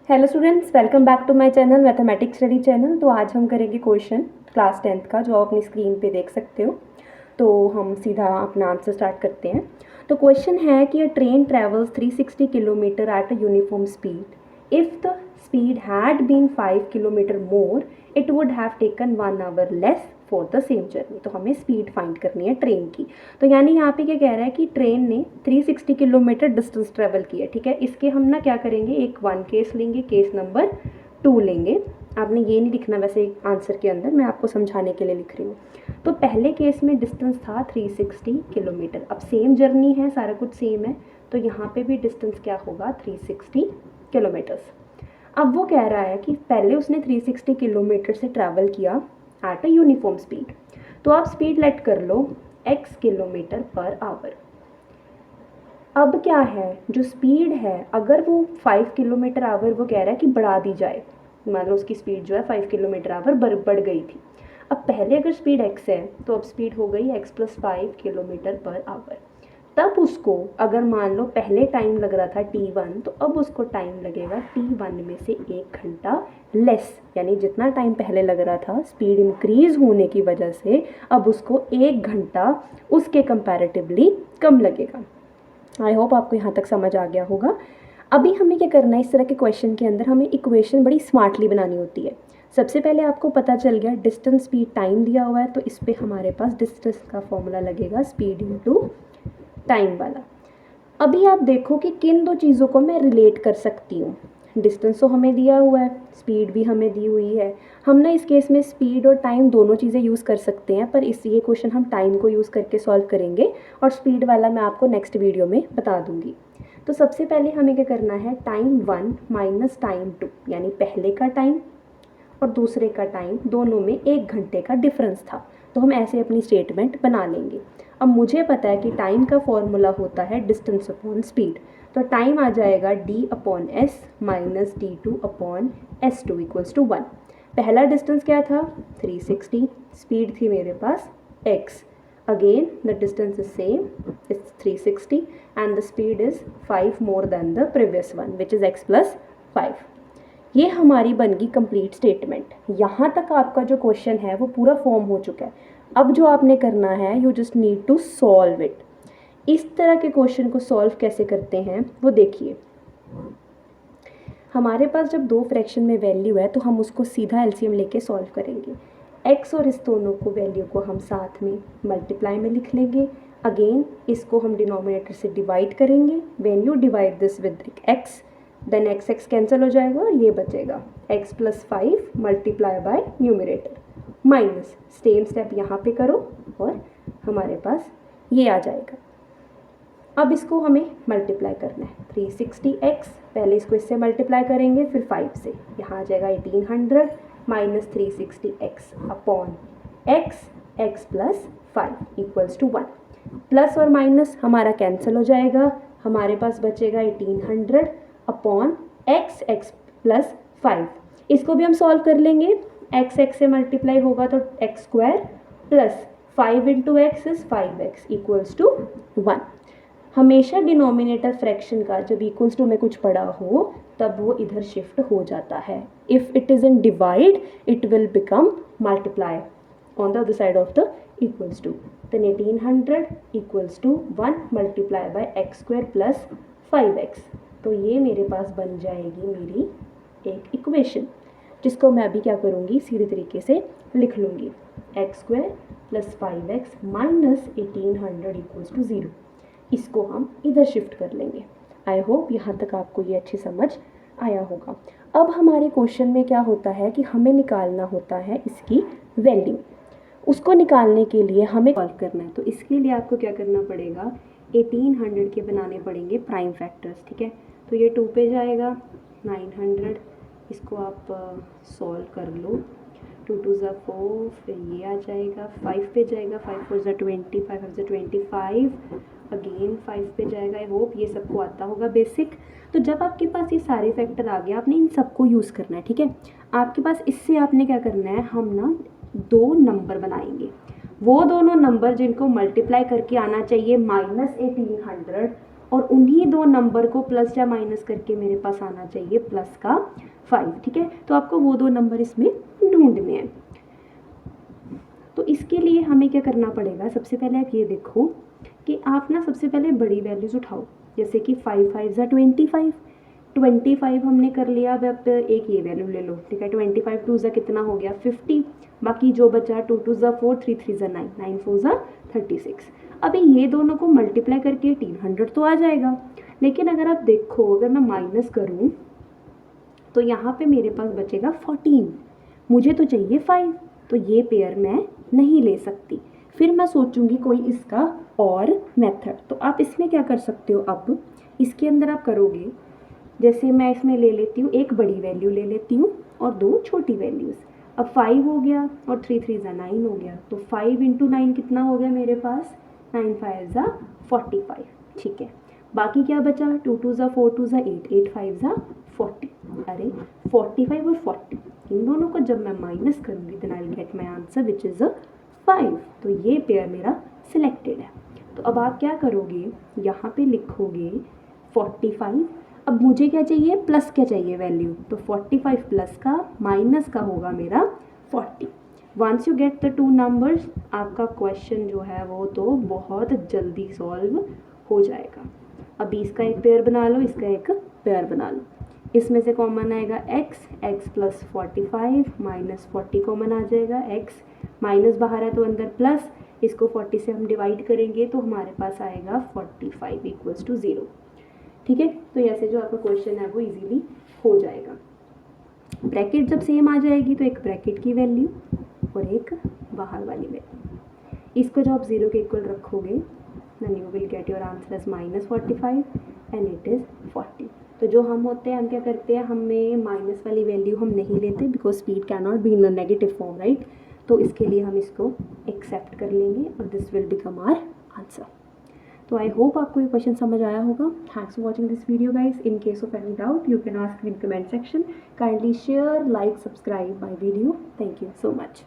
Hello students, welcome back to my channel mathematics study channel. तो आज हम करेंगे क्वेश्चन क्लास 10th का, जो आप अपनी स्क्रीन पे देख सकते हो। तो हम सीधा अपना आंसर स्टार्ट करते हैं। तो क्वेश्चन है कि a train travels 360 kilometre at a uniform speed. If the speed had been 5 kilometre more it would have taken 1 hour less for the same journey. तो हमें स्पीड फाइंड करनी है ट्रेन की। तो यानी यहाँ पे क्या कह रहा है कि ट्रेन ने 360 किलोमीटर डिस्टेंस ट्रेवल किया। ठीक है, इसके हम ना क्या करेंगे, एक 1 केस लेंगे, केस नंबर 2 लेंगे। आपने ये नहीं लिखना वैसे आंसर के अंदर, मैं आपको समझाने के लिए लिख रही हूँ। तो पहले केस में डिस्टेंस था 360 किलोमीटर। अब सेम जर्नी है, सारा कुछ सेम है, तो यहाँ पे भी डिस्टेंस क्या होगा, 360 किलोमीटर्स। अब वो कह रहा है कि पहले उसने 360 किलोमीटर से ट्रैवल किया एट अ यूनिफॉर्म स्पीड। तो आप स्पीड लेट कर लो x किलोमीटर पर आवर। अब क्या है, जो स्पीड है अगर वो 5 किलोमीटर आवर वो कह रहा है कि बढ़ा दी जाए। मान लो उसकी स्पीड जो है 5 किलोमीटर आवर बढ़ गई थी। अब पहले अगर स्पीड x है तो अब स्पीड हो गई x + 5 किलोमीटर पर आवर। तब उसको अगर मान लो पहले टाइम लग रहा था t1, तो अब उसको टाइम लगेगा t1 में से 1 घंटा लेस। यानी जितना टाइम पहले लग रहा था स्पीड इंक्रीज होने की वजह से अब उसको 1 घंटा उसके कंपैरेटिवली कम लगेगा। आई होप आपको यहाँ तक समझ आ गया होगा। अभी हमें क्या करना है, इस तरह के क्वेश्चन के अंदर हमें इक्वेशन बड़ी स्मार्टली बनानी होती है। सबसे पहले आपको पता चल गया डिस्टेंस स्पीड टाइम दिया हुआ है, तो इस पर हमारे पास डिस्टेंस का फॉर्मूला लगेगा स्पीड इनटू टाइम वाला। अभी आप देखो कि किन दो चीज़ों को मैं रिलेट कर सकती हूँ। डिस्टेंस तो हमें दिया हुआ है, स्पीड भी हमें दी हुई है। हम ना इस केस में स्पीड और टाइम दोनों चीज़ें यूज़ कर सकते हैं, पर ये क्वेश्चन हम टाइम को यूज़ करके सॉल्व करेंगे और स्पीड वाला मैं आपको नेक्स्ट वीडियो में बता दूंगी। तो सबसे पहले हमें क्या करना है, टाइम 1 माइनस टाइम 2, यानी पहले का टाइम और दूसरे का टाइम दोनों में 1 घंटे का डिफरेंस था। तो हम ऐसे अपनी स्टेटमेंट बना लेंगे। अब मुझे पता है कि टाइम का फॉर्मूला होता है डिस्टेंस अपॉन स्पीड। तो टाइम आ जाएगा d/s minus d2/s2 equals to 1। पहला डिस्टेंस क्या था, 360। स्पीड थी मेरे पास x। Again the distance is same, it's 360 and the speed is 5 more than the previous one which is x + 5। ये हमारी बन गई कंप्लीट स्टेटमेंट। यहाँ तक आपका जो क्वेश्चन है वो पूरा फॉर्म हो चुका है। अब जो आपने करना है, you just need to solve it. इस तरह के क्वेश्चन को सॉल्व कैसे करते हैं वो देखिए। हमारे पास जब दो फ्रैक्शन में वैल्यू है तो हम उसको सीधा एलसीएम लेके सॉल्व करेंगे। एक्स और इस दोनों को वैल्यू को हम साथ में मल्टीप्लाई में लिख लेंगे। अगेन इसको हम डिनोमिनेटर से डिवाइड करेंगे। When you divide this with x then x x cancel हो जाएगा और ये बचेगा x + 5 multiply by numerator minus same step यहाँ पे करो और हमारे पास ये आ जाएगा। अब इसको हमें मल्टीप्लाई करना है, 360x पहले इसको इससे मल्टीप्लाई करेंगे फिर 5 से, यहाँ आ जाएगा 1800 minus 360x upon x + 5 equals to 1। Plus और माइनस हमारा कैंसिल हो जाएगा, हमारे पास बचेगा 1800 अपॉन x + 5। इसको भी हम सॉल्व कर लेंगे। x से मल्टीप्लाई होगा तो x² plus 5 × x is 5x equals to 1। हमेशा डिनोमिनेटर फ्रैक्शन का जब इक्वल्स टू में कुछ पड़ा हो तब वो इधर शिफ्ट हो जाता है। If it is in divide it will become multiply on the other side of the equals to. Then 1800 equals to 1 multiply by x² plus 5x। तो ये मेरे पास बन जाएगी मेरी एक इक्वेशन, जिसको मैं अभी क्या करूँगी, सीधे तरीके से लिख लूँगी। x² plus 5x minus 1800 equals to 0। इसको हम इधर शिफ्ट कर लेंगे। आई होप यहाँ तक आपको ये अच्छी समझ आया होगा। अब हमारे क्वेश्चन में क्या होता है कि हमें निकालना होता है इसकी वैल्यू। उसको निकालने के लिए हमें सॉल्व करना है। तो इसके लिए आपको क्या करना पड़ेगा, 1800 के बनाने पड़ेंगे प्राइम फैक्टर्स। ठीक है, तो ये 2 पे जाएगा 900, इसको आप सॉल्व कर लो। 2 2 ज़ा 4, फिर ये आ जाएगा 5 पे जाएगा, 5 4 ज़ा 20, 5 5 ज़ा 25, अगेन 5 पे जाएगा। आई होप ये सबको आता होगा बेसिक। तो जब आपके पास ये सारे फैक्टर आ गए आपने इन सबको यूज़ करना है। ठीक है, आपके पास इससे आपने क्या करना है, हम ना 2 नंबर बनाएंगे। वो दोनों नंबर जिनको मल्टीप्लाई करके आना चाहिए -1800 और उन्हीं दो नंबर को प्लस या माइनस करके मेरे पास आना चाहिए प्लस का 5, ठीक है। तो आपको वो दो नंबर इसमें ढूंढने हैं। तो इसके लिए हमें क्या करना पड़ेगा, सबसे पहले आप ये देखो कि आप ना सबसे पहले बड़ी वैल्यूज़ उठाओ, जैसे कि 5 5 ज़ा 25 हमने कर लिया। अब आप एक ये वैल्यू ले लो, ठीक है। 25 2 ज़ा कितना हो गया 50, बाकी जो बचा 2 2 ज़ा 4 3 3 ज़ा 9 9 4 ज़ा 36। अभी ये दोनों को मल्टीप्लाई करके 1800 तो आ जाएगा, लेकिन अगर आप देखो अगर मैं माइनस करूँ तो यहाँ पे मेरे पास बचेगा 14, मुझे तो चाहिए 5, तो ये पेयर मैं नहीं ले सकती। फिर मैं सोचूंगी कोई इसका और मेथड। तो आप इसमें क्या कर सकते हो, अब इसके अंदर आप करोगे, जैसे मैं इसमें ले लेती हूँ एक बड़ी वैल्यू ले लेती हूँ और दो छोटी वैल्यूज़। अब 5 हो गया और 3 3 ज़ा 9 हो गया, तो 5 × 9 कितना हो गया मेरे पास 9 5 ज़ा 45, ठीक है। बाकी क्या बचा 2 2 ज़ा 4 2 ज़ा 8 8 5 ज़ा 40। अरे 45 और 40 इन दोनों को जब मैं माइनस करूँगी then I will get my answer which is 5। तो ये पेयर मेरा सिलेक्टेड है। तो अब आप क्या करोगे, यहाँ पे लिखोगे 45। अब मुझे क्या चाहिए, प्लस क्या चाहिए वैल्यू, तो 45 प्लस का माइनस का होगा मेरा 40। Once you get the two numbers, आपका क्वेश्चन जो है वो तो बहुत जल्दी सॉल्व हो जाएगा। अभी इसका एक पेयर बना लो, इसका एक पेयर बना लो। इसमें से कॉमन आएगा x प्लस 45 माइनस 40 कॉमन आ जाएगा। x माइनस बाहर है तो अंदर प्लस, इसको 40 से हम डिवाइड करेंगे तो हमारे पास आएगा 45 इक्वल्स टू 0, ठीक है। तो ऐसे जो आपका क्वेश्चन है वो इजीली हो जाएगा। ब्रैकेट जब सेम आ जाएगी तो एक ब्रैकेट की वैल्यू और एक बाहर वाली वैल्यू, इसको जो आप 0 के इक्वल रखोगे then you will get your answer as -45 and it is 40। तो जो हम होते हैं हम क्या करते हैं, हमें माइनस वाली वैल्यू हम नहीं लेते because speed can not be in a negative form, right. तो इसके लिए हम इसको एक्सेप्ट कर लेंगे और this will become our answer. तो आई होप आपको ये क्वेश्चन समझ आया होगा। Thanks for watching this video guys. In case of any doubt you can ask in comment section. Kindly share, like, subscribe my video. Thank you so much.